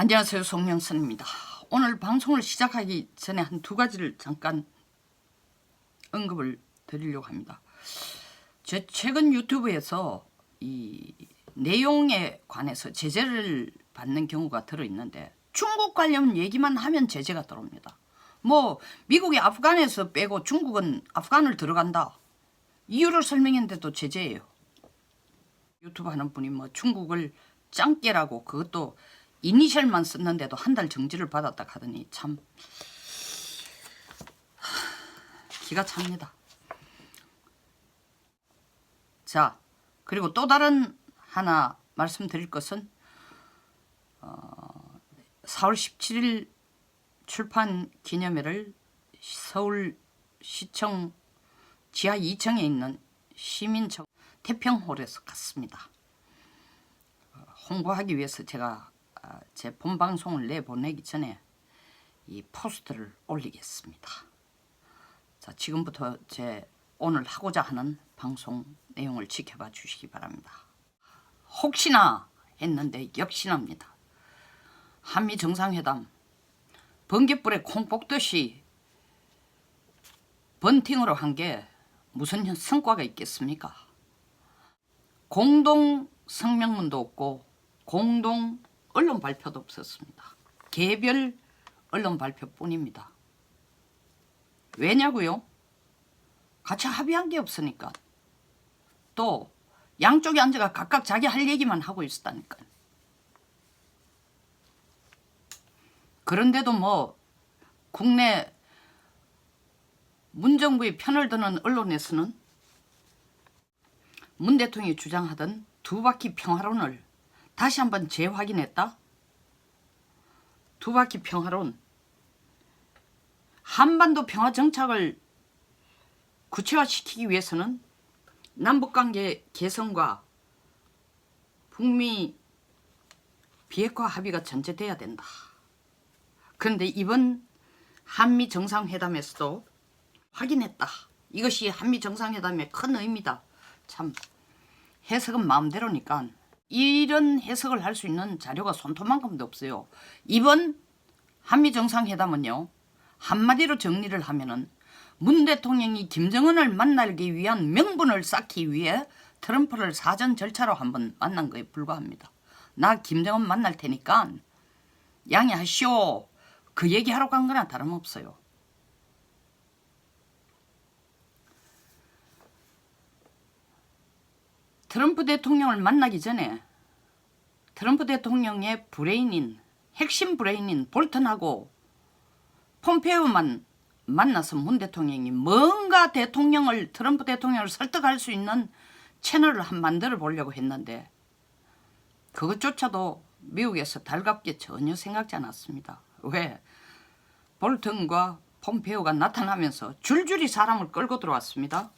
안녕하세요, 송명선입니다. 오늘 방송을 시작하기 전에 한 두 가지를 잠깐 언급을 드리려고 합니다. 제 최근 유튜브에서 이 내용에 관해서 제재를 받는 경우가 들어있는데 중국 관련 얘기만 하면 제재가 들어옵니다. 뭐 미국이 아프간에서 빼고 중국은 아프간을 들어간다. 이유를 설명했는데도 제재예요. 유튜브 하는 분이 뭐 중국을 짱깨라고 그것도 이니셜만 썼는데도 한 달 정지를 받았다 하더니 참 기가 찹니다. 자, 그리고 또 다른 하나 말씀드릴 것은 4월 17일 출판 기념회를 서울시청 지하 2층에 있는 시민청 태평홀에서 갔습니다. 홍보하기 위해서 제가 제 본방송을 내보내기 전에 이 포스트를 올리겠습니다. 자, 지금부터 제 오늘 하고자 하는 방송 내용을 지켜봐 주시기 바랍니다. 혹시나 했는데 역시나입니다. 한미 정상회담 번갯불에 콩 볶듯이 번팅으로 한 게 무슨 성과가 있겠습니까? 공동 성명문도 없고 공동 언론 발표도 없었습니다. 개별 언론 발표뿐입니다. 왜냐고요? 같이 합의한 게 없으니까. 또 양쪽에 앉아가 각각 자기 할 얘기만 하고 있었다니까. 그런데도 뭐 국내 문정부의 편을 드는 언론에서는 문 대통령이 주장하던 두 바퀴 평화론을 다시 한번 재확인했다. 두 바퀴 평화론. 한반도 평화 정착을 구체화시키기 위해서는 남북관계 개선과 북미 비핵화 합의가 전제돼야 된다. 그런데 이번 한미 정상회담에서도 확인했다. 이것이 한미 정상회담의 큰 의미다. 참 해석은 마음대로니까 이런 해석을 할 수 있는 자료가 손톱만큼도 없어요. 이번 한미 정상회담은요, 한마디로 정리를 하면은 문 대통령이 김정은을 만나기 위한 명분을 쌓기 위해 트럼프를 사전 절차로 한번 만난 거에 불과합니다. 나 김정은 만날 테니까 양해하시오. 그 얘기하러 간 거나 다름없어요. 트럼프 대통령을 만나기 전에 트럼프 대통령의 브레인인, 핵심 브레인인 볼턴하고 폼페오만 만나서 문 대통령이 뭔가 트럼프 대통령을 설득할 수 있는 채널을 한번 만들어 보려고 했는데 그것조차도 미국에서 달갑게 전혀 생각지 않았습니다. 왜? 볼턴과 폼페오가 나타나면서 줄줄이 사람을 끌고 들어왔습니다.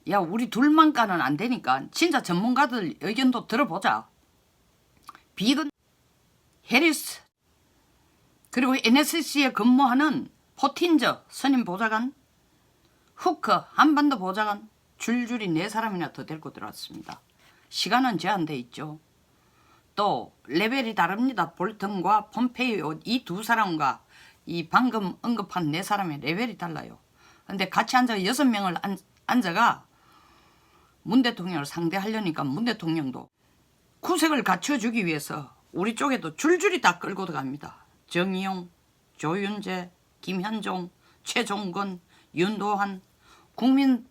야, 우리 둘만까는 안 되니까 진짜 전문가들 의견도 들어보자. 비건, 해리스, 그리고 NSC에 근무하는 포틴저 선임 보좌관, 후커 한반도 보좌관 줄줄이 4사람이나 더 데리고 들어왔습니다. 시간은 제한돼 있죠. 또 레벨이 다릅니다. 볼턴과 폼페이오 이 두 사람과 이 방금 언급한 4사람의 레벨이 달라요. 근데 같이 앉아 6명을 앉아가 문 대통령을 상대하려니까 문 대통령도 구색을 갖춰주기 위해서 우리 쪽에도 줄줄이 다 끌고 들어갑니다. 정의용, 조윤재, 김현종, 최종건, 윤도한 국민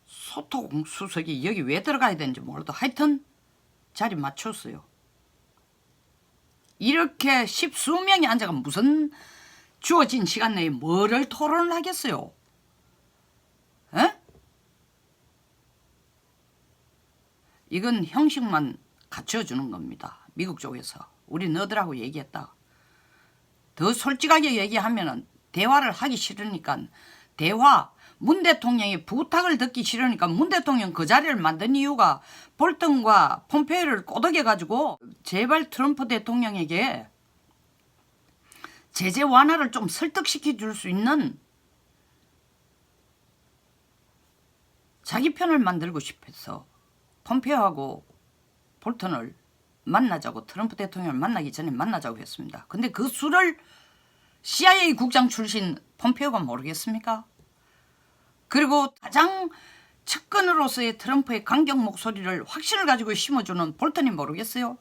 소통 수석이 여기 왜 들어가야 되는지 몰라도 하여튼 자리 맞췄어요. 이렇게 10수명이 앉아가 무슨 주어진 시간 내에 뭐를 토론을 하겠어요? 에? 이건 형식만 갖춰주는 겁니다. 미국 쪽에서. 우리 너들하고 얘기했다. 더 솔직하게 얘기하면은 대화를 하기 싫으니까 문 대통령이 부탁을 듣기 싫으니까 문 대통령 그 자리를 만든 이유가 볼턴과 폼페이오를 꼬드겨가지고 제발 트럼프 대통령에게 제재 완화를 좀 설득시켜 줄 수 있는 자기 편을 만들고 싶어서 폼페이오하고 볼턴을 만나자고, 트럼프 대통령을 만나기 전에 만나자고 했습니다. 근데 그 수를 CIA 국장 출신 폼페오가 모르겠습니까? 그리고 가장 측근으로서의 트럼프의 강경 목소리를 확신을 가지고 심어주는 볼턴이 모르겠어요?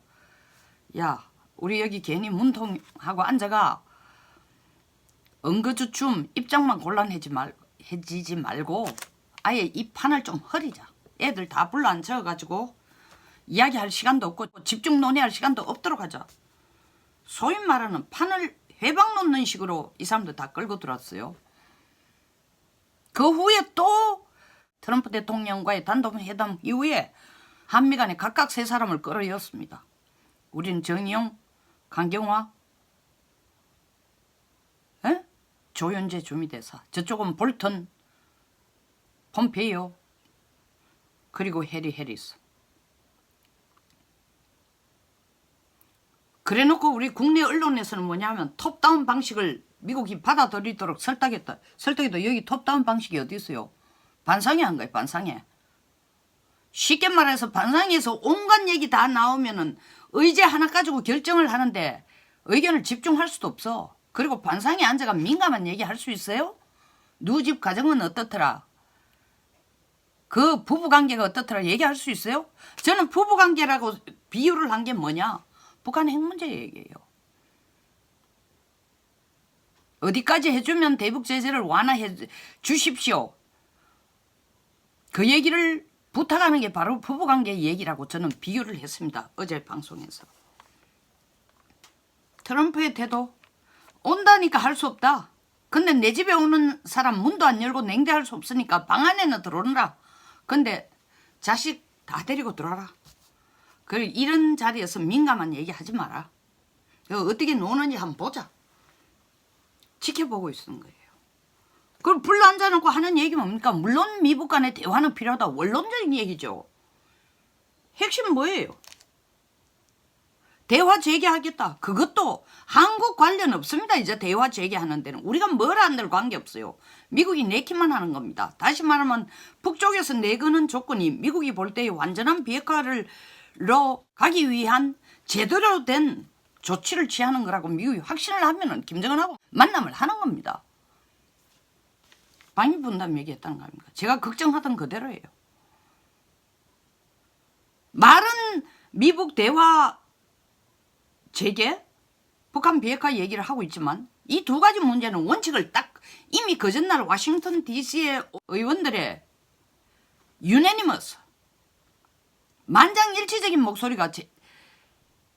야, 우리 여기 괜히 문통하고 앉아가 엉거주춤 입장만 곤란해지지 말고 아예 이 판을 좀 흐리자. 애들 다 불러 앉혀가지고 이야기할 시간도 없고 집중 논의할 시간도 없도록 하자. 소위 말하는 판을 회방 놓는 식으로 이 사람들 다 끌고 들어왔어요. 그 후에 또 트럼프 대통령과의 단독회담 이후에 한미 간에 각각 세 사람을 끌어이었습니다. 우리는 정의용, 강경화, 조윤재 주미대사, 저쪽은 볼턴, 폼페이오, 그리고 해리 해리스. 그래놓고 우리 국내 언론에서는 뭐냐면 톱다운 방식을 미국이 받아들이도록 설득했다. 여기 톱다운 방식이 어디 있어요? 반상회 한 거예요. 반상회. 쉽게 말해서 반상회에서 온갖 얘기 다 나오면은 의제 하나 가지고 결정을 하는데 의견을 집중할 수도 없어. 그리고 반상회 앉아가 민감한 얘기 할 수 있어요? 누구 집 가정은 어떻더라? 그 부부관계가 어떻더라 얘기할 수 있어요? 저는 부부관계라고 비유를 한 게 뭐냐? 북한 핵 문제 얘기예요. 어디까지 해주면 대북 제재를 완화해 주십시오. 그 얘기를 부탁하는 게 바로 부부관계 얘기라고 저는 비유를 했습니다. 어제 방송에서. 트럼프의 태도 온다니까 할 수 없다. 근데 내 집에 오는 사람 문도 안 열고 냉대할 수 없으니까 방 안에는 들어오느라. 근데 자식 다 데리고 들어와라. 그리고 이런 자리에서 민감한 얘기 하지 마라. 어떻게 노는지 한번 보자. 지켜보고 있는 거예요. 그걸 불러 앉아놓고 하는 얘기 뭡니까? 물론 미국 간의 대화는 필요하다. 원론적인 얘기죠. 핵심은 뭐예요? 대화 재개하겠다. 그것도 한국 관련 없습니다. 이제 대화 재개하는 데는. 우리가 뭘 한들 관계없어요. 미국이 내키만 하는 겁니다. 다시 말하면 북쪽에서 내거는 조건이 미국이 볼 때의 완전한 비핵화로 가기 위한 제대로 된 조치를 취하는 거라고 미국이 확신을 하면은 김정은하고 만남을 하는 겁니다. 방위분담 얘기했다는 거 아닙니까? 제가 걱정하던 그대로예요. 말은 미국 대화 재개, 북한 비핵화 얘기를 하고 있지만 이 두 가지 문제는 원칙을 딱 이미 그 전날 워싱턴 DC의 의원들의 유네니머스 만장일치적인 목소리가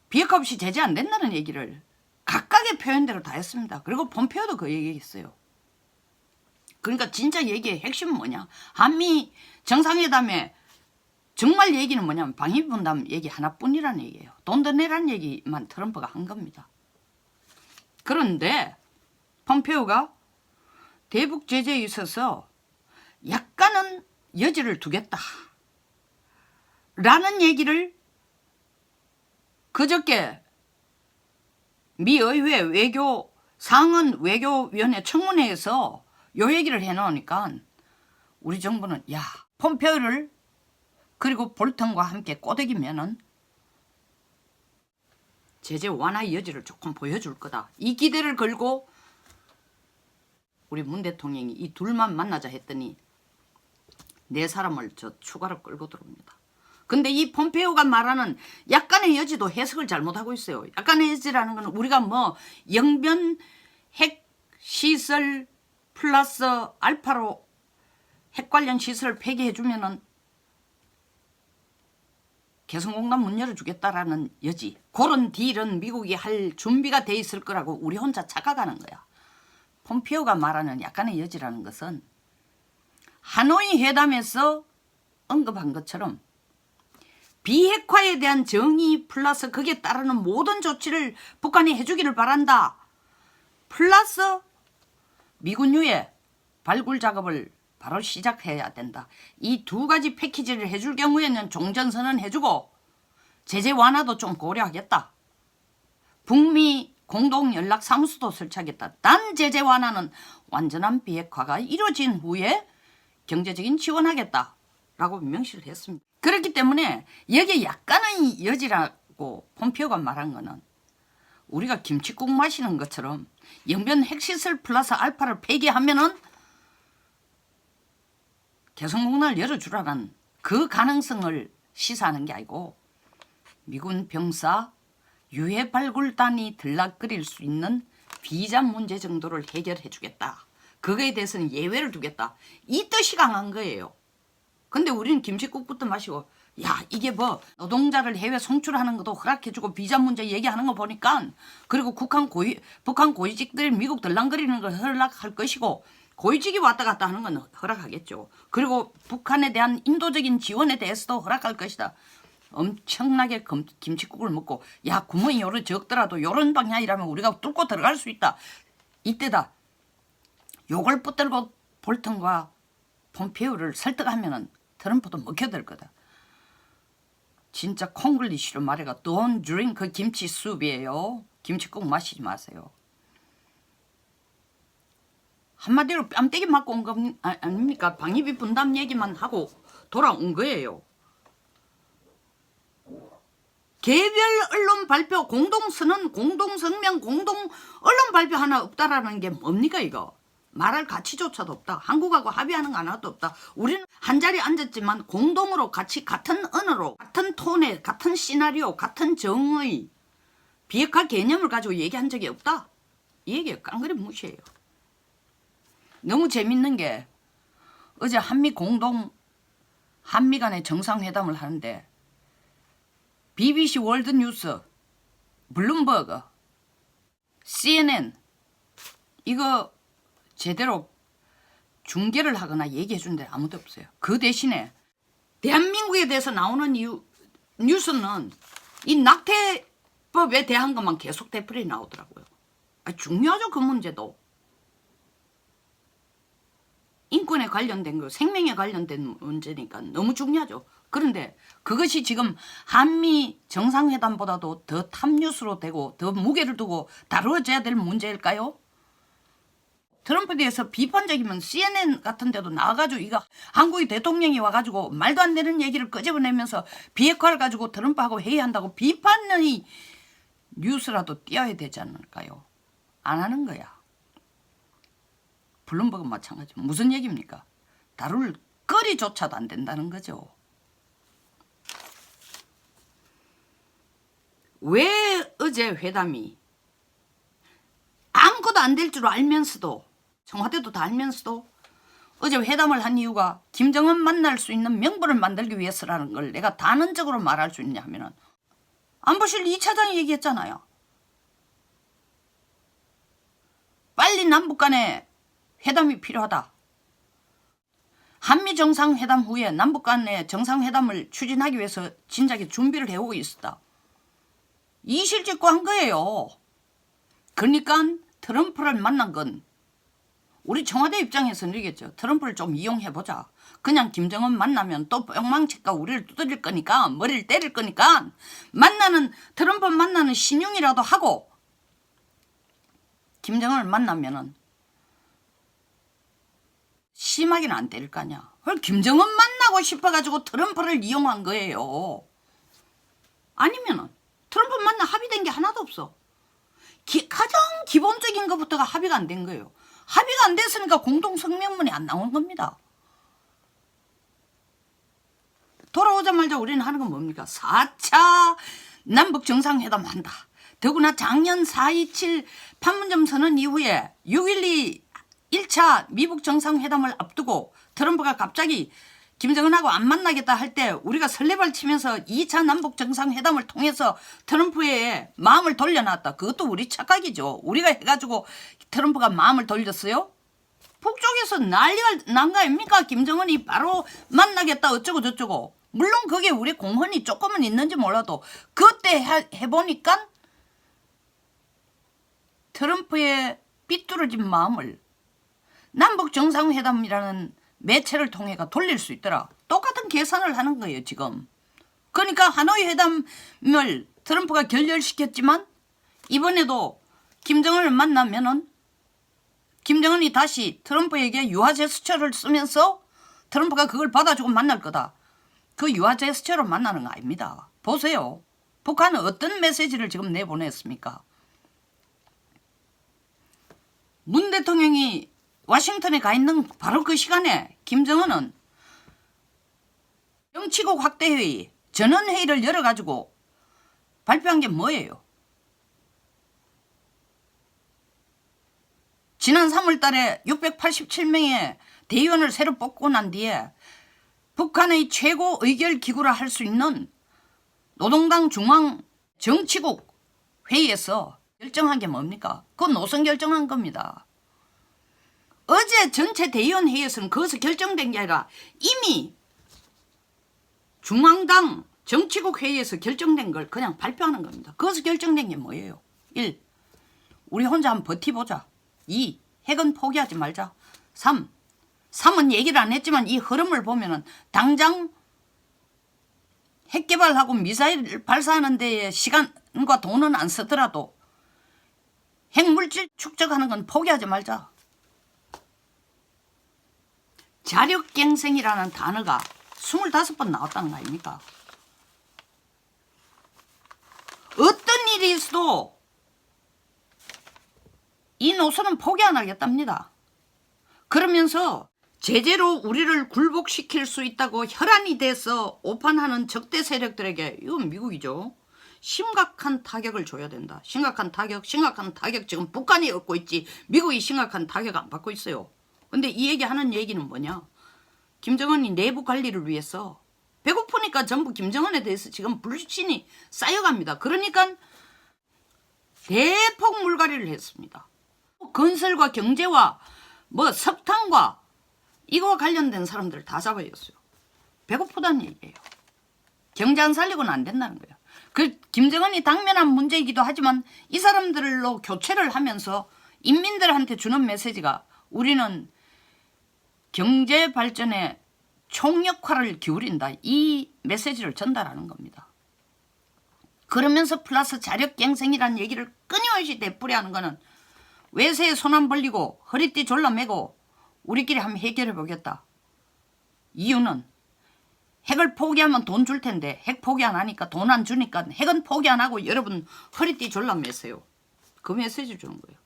비핵화 없이 제재 안 된다는 얘기를 각각의 표현대로 다 했습니다. 그리고 폼페오도 그 얘기했어요. 그러니까 진짜 얘기의 핵심은 뭐냐? 한미 정상회담에 정말 얘기는 뭐냐면 방위분담 얘기 하나뿐이라는 얘기예요. 돈 더 내라는 얘기만 트럼프가 한 겁니다. 그런데 폼페오가 대북 제재에 있어서 약간은 여지를 두겠다 라는 얘기를 그저께 미 의회 상원 외교위원회 청문회에서 요 얘기를 해놓으니까 우리 정부는 야 폼페오를 그리고 볼턴과 함께 꼬드기면은 제재 완화의 여지를 조금 보여줄 거다. 이 기대를 걸고 우리 문 대통령이 이 둘만 만나자 했더니 네 사람을 추가로 끌고 들어옵니다. 근데 이 폼페오가 말하는 약간의 여지도 해석을 잘못하고 있어요. 약간의 여지라는 건 우리가 뭐 영변 핵 시설 플러스 알파로 핵 관련 시설을 폐기해주면은 개성공단 문 열어주겠다라는 여지. 그런 딜은 미국이 할 준비가 돼 있을 거라고 우리 혼자 착각하는 거야. 폼페오가 말하는 약간의 여지라는 것은 하노이 회담에서 언급한 것처럼 비핵화에 대한 정의 플러스 거기에 따르는 모든 조치를 북한이 해주기를 바란다. 플러스 미군유의 발굴 작업을 바로 시작해야 된다. 이 두 가지 패키지를 해줄 경우에는 종전선언 해주고 제재 완화도 좀 고려하겠다. 북미 공동연락사무소도 설치하겠다. 단 제재 완화는 완전한 비핵화가 이루어진 후에 경제적인 지원하겠다라고 명시를 했습니다. 그렇기 때문에 여기에 약간의 여지라고 했고 폼페오가 말한 거는 우리가 김칫국 마시는 것처럼 영변 핵시설 플러스 알파를 폐기하면은 개성공단을 열어주라는 그 가능성을 시사하는 게 아니고 미군 병사 유해 발굴단이 들락거릴 수 있는 비자 문제 정도를 해결해 주겠다. 그거에 대해서는 예외를 두겠다. 이 뜻이 강한 거예요. 근데 우리는 김칫국부터 마시고 야 이게 뭐 노동자를 해외 송출하는 것도 허락해주고 비자 문제 얘기하는 거 보니까 그리고 북한 고위직들이 미국 들락거리는 걸 허락할 것이고 고위직이 왔다 갔다 하는 건 허락하겠죠. 그리고 북한에 대한 인도적인 지원에 대해서도 허락할 것이다. 엄청나게 김칫국을 먹고 야 구멍이 요런 적더라도 요런 방향이라면 우리가 뚫고 들어갈 수 있다. 이때다. 요걸 붙들고 볼턴과 폼페오를 설득하면은 트럼프도 먹혀들 거다. 진짜 콩글리시로 말해가 Don't drink 김치 수프이에요. 김칫국 마시지 마세요. 한마디로 뺨때기 맞고 온 거 아닙니까? 방위비 분담 얘기만 하고 돌아온 거예요. 개별 언론 발표, 공동선언, 공동성명, 공동 언론 발표 하나 없다라는 게 뭡니까 이거? 말할 가치조차도 없다. 한국하고 합의하는 거 하나도 없다. 우리는 한자리에 앉았지만 공동으로 같이 같은 언어로 같은 톤에 같은 시나리오 같은 정의 비핵화 개념을 가지고 얘기한 적이 없다. 이 얘기예요. 깡그리 무시해요. 너무 재밌는 게 어제 한미 간의 정상회담을 하는데 BBC 월드뉴스, 블룸버그, CNN 이거 제대로 중계를 하거나 얘기해 준 데 아무도 없어요. 그 대신에 대한민국에 대해서 나오는 뉴스는 이 낙태법에 대한 것만 계속 대풀이 나오더라고요. 중요하죠. 그 문제도. 인권에 관련된 거, 생명에 관련된 문제니까 너무 중요하죠. 그런데 그것이 지금 한미 정상회담보다도 더 탑뉴스로 되고 더 무게를 두고 다루어져야 될 문제일까요? 트럼프에 대해서 비판적이면 CNN 같은 데도 나와가지고 이거 한국의 대통령이 와가지고 말도 안 되는 얘기를 끄집어내면서 비핵화를 가지고 트럼프하고 회의한다고 비판의 뉴스라도 띄어야 되지 않을까요? 안 하는 거야. 블룸버그 마찬가지. 무슨 얘기입니까? 다룰 거리조차도 안 된다는 거죠. 왜 어제 회담이 아무것도 안 될 줄 알면서도 청와대도 다 알면서도 어제 회담을 한 이유가 김정은 만날 수 있는 명분을 만들기 위해서라는 걸 내가 단언적으로 말할 수 있냐 하면은 안보실 2차장이 얘기했잖아요. 빨리 남북 간에 회담이 필요하다. 한미 정상회담 후에 남북 간의 정상회담을 추진하기 위해서 진작에 준비를 해오고 있었다. 이실직고 한 거예요. 그러니까 트럼프를 만난 건 우리 청와대 입장에서는 이러겠죠. 트럼프를 좀 이용해보자. 그냥 김정은 만나면 또 뿅망치가 우리를 두드릴 거니까 머리를 때릴 거니까 트럼프 만나는 신용이라도 하고 김정은을 만나면은 심하게는 안 때릴 거 아니야. 그걸 김정은 만나고 싶어가지고 트럼프를 이용한 거예요. 아니면은 트럼프 만나 합의된 게 하나도 없어. 가장 기본적인 것부터가 합의가 안 된 거예요. 합의가 안 됐으니까 공동성명문이 안 나온 겁니다. 돌아오자마자 우리는 하는 건 뭡니까? 4차 남북 정상회담 한다. 더구나 작년 4.27 판문점 선언 이후에 6.12 1차 미북 정상회담을 앞두고 트럼프가 갑자기 김정은하고 안 만나겠다 할 때 우리가 설레발 치면서 2차 남북 정상회담을 통해서 트럼프의 마음을 돌려놨다. 그것도 우리 착각이죠. 우리가 해가지고 트럼프가 마음을 돌렸어요? 북쪽에서 난리가 난 거 아닙니까? 김정은이 바로 만나겠다 어쩌고 저쩌고. 물론 그게 우리 공헌이 조금은 있는지 몰라도 그때 해보니까 트럼프의 삐뚤어진 마음을 남북 정상회담이라는 매체를 통해가 돌릴 수 있더라. 똑같은 계산을 하는 거예요 지금. 그러니까 하노이 회담을 트럼프가 결렬시켰지만 이번에도 김정은을 만나면은 김정은이 다시 트럼프에게 유화 제스처를 쓰면서 트럼프가 그걸 받아주고 만날 거다. 그 유화 제스처로 만나는 거 아닙니다. 보세요. 북한은 어떤 메시지를 지금 내보냈습니까? 문 대통령이 워싱턴에 가 있는 바로 그 시간에 김정은은 정치국 확대회의, 전원회의를 열어가지고 발표한 게 뭐예요? 지난 3월 달에 687명의 대의원을 새로 뽑고 난 뒤에 북한의 최고 의결기구라 할 수 있는 노동당 중앙 정치국 회의에서 결정한 게 뭡니까? 그건 노선 결정한 겁니다. 어제 전체 대의원 회의에서는 거기서 결정된 게 아니라 이미 중앙당 정치국 회의에서 결정된 걸 그냥 발표하는 겁니다. 거기서 결정된 게 뭐예요? 1. 우리 혼자 한번 버티보자. 2. 핵은 포기하지 말자. 3은 얘기를 안 했지만 이 흐름을 보면은 당장 핵 개발하고 미사일 발사하는 데에 시간과 돈은 안 쓰더라도 핵물질 축적하는 건 포기하지 말자. 자력갱생이라는 단어가 25번 나왔다는 거 아닙니까? 어떤 일이 있어도 이 노선은 포기 안 하겠답니다. 그러면서 제재로 우리를 굴복시킬 수 있다고 혈안이 돼서 오판하는 적대 세력들에게, 이건 미국이죠, 심각한 타격을 줘야 된다. 심각한 타격 지금 북한이 얻고 있지 미국이 심각한 타격 안 받고 있어요. 근데 이 얘기하는 얘기는 뭐냐? 김정은이 내부 관리를 위해서 배고프니까 전부 김정은에 대해서 지금 불신이 쌓여갑니다. 그러니까 대폭 물갈이를 했습니다. 건설과 경제와 뭐 석탄과 이거와 관련된 사람들을 다 잡아였어요. 배고프다는 얘기예요. 경제 안 살리고는 안 된다는 거예요. 그 김정은이 당면한 문제이기도 하지만 이 사람들로 교체를 하면서 인민들한테 주는 메시지가 우리는 경제 발전에 총역할을 기울인다. 이 메시지를 전달하는 겁니다. 그러면서 플러스 자력갱생이라는 얘기를 끊임없이 되풀이하는 거는 외세에 손 안 벌리고 허리띠 졸라매고 우리끼리 한번 해결해 보겠다. 이유는 핵을 포기하면 돈 줄 텐데 핵 포기 안 하니까 돈 안 주니까 핵은 포기 안 하고 여러분 허리띠 졸라매세요. 그 메시지를 주는 거예요.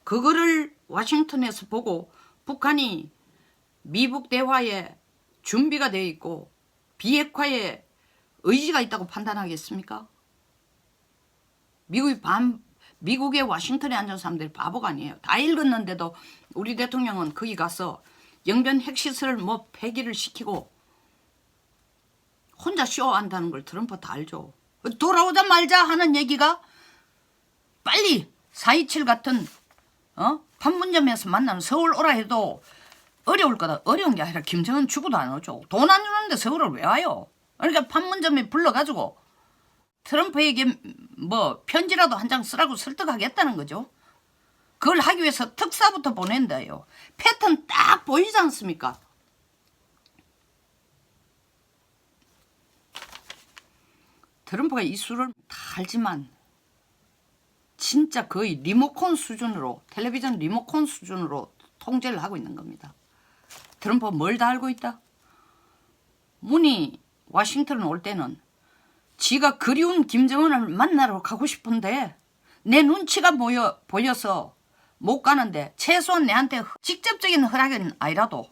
그거를 워싱턴에서 보고 북한이 미북 대화에 준비가 되어 있고 비핵화에 의지가 있다고 판단하겠습니까? 미국의 워싱턴에 앉은 사람들이 바보가 아니에요. 다 읽었는데도 우리 대통령은 거기 가서 영변 핵시설을 뭐 폐기를 시키고 혼자 쇼한다는 걸 트럼프 다 알죠. 돌아오자 말자 하는 얘기가 빨리 4.27 같은 판문점에서 만나면 서울 오라 해도 어려울 거다. 어려운 게 아니라 김정은 죽어도 안 오죠. 돈 안 주는데 서울을 왜 와요? 그러니까 판문점에 불러가지고 트럼프에게 뭐 편지라도 한 장 쓰라고 설득하겠다는 거죠. 그걸 하기 위해서 특사부터 보낸다요. 패턴 딱 보이지 않습니까? 트럼프가 이 수를 다 알지만 진짜 거의 리모컨 수준으로, 텔레비전 리모컨 수준으로 통제를 하고 있는 겁니다. 트럼프가 뭘 다 알고 있다? 문이 워싱턴 올 때는 지가 그리운 김정은을 만나러 가고 싶은데 내 눈치가 보여서 못 가는데 최소한 내한테 직접적인 허락은 아니라도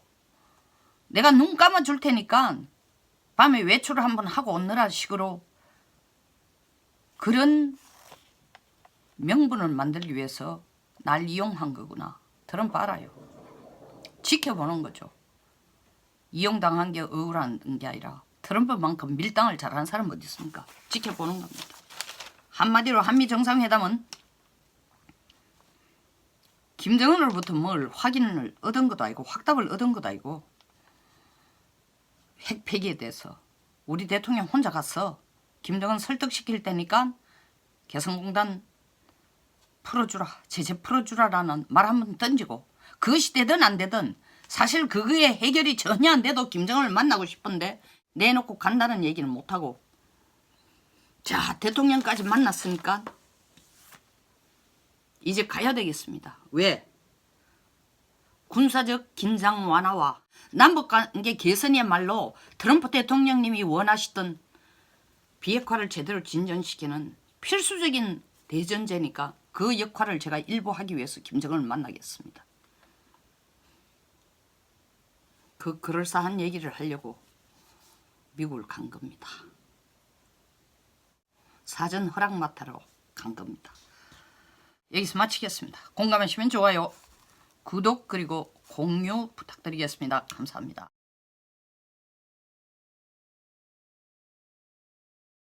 내가 눈 감아 줄 테니까 밤에 외출을 한번 하고 오느라 식으로 그런 명분을 만들기 위해서 날 이용한 거구나. 트럼프 알아요. 지켜보는 거죠. 이용당한 게 억울한 게 아니라 트럼프만큼 밀당을 잘하는 사람은 어디 있습니까? 지켜보는 겁니다. 한마디로 한미 정상회담은 김정은으로부터 뭘 확인을 얻은 것도 아니고 확답을 얻은 것도 아니고 핵 폐기에 대해서 우리 대통령 혼자 가서 김정은 설득시킬 테니까 개성공단 풀어주라, 제재 풀어주라라는 말 한번 던지고 그것이 되든 안 되든 사실 그거에 해결이 전혀 안 돼도 김정은을 만나고 싶은데 내놓고 간다는 얘기는 못하고 자 대통령까지 만났으니까 이제 가야 되겠습니다. 왜? 군사적 긴장 완화와 남북관계 개선이야말로 트럼프 대통령님이 원하시던 비핵화를 제대로 진전시키는 필수적인 대전제니까 그 역할을 제가 일부 하기 위해서 김정은을 만나겠습니다. 그 그럴싸한 얘기를 하려고 미국을 간 겁니다. 사전 허락 맡으러 간 겁니다. 여기서 마치겠습니다. 공감하시면 좋아요, 구독 그리고 공유 부탁드리겠습니다. 감사합니다.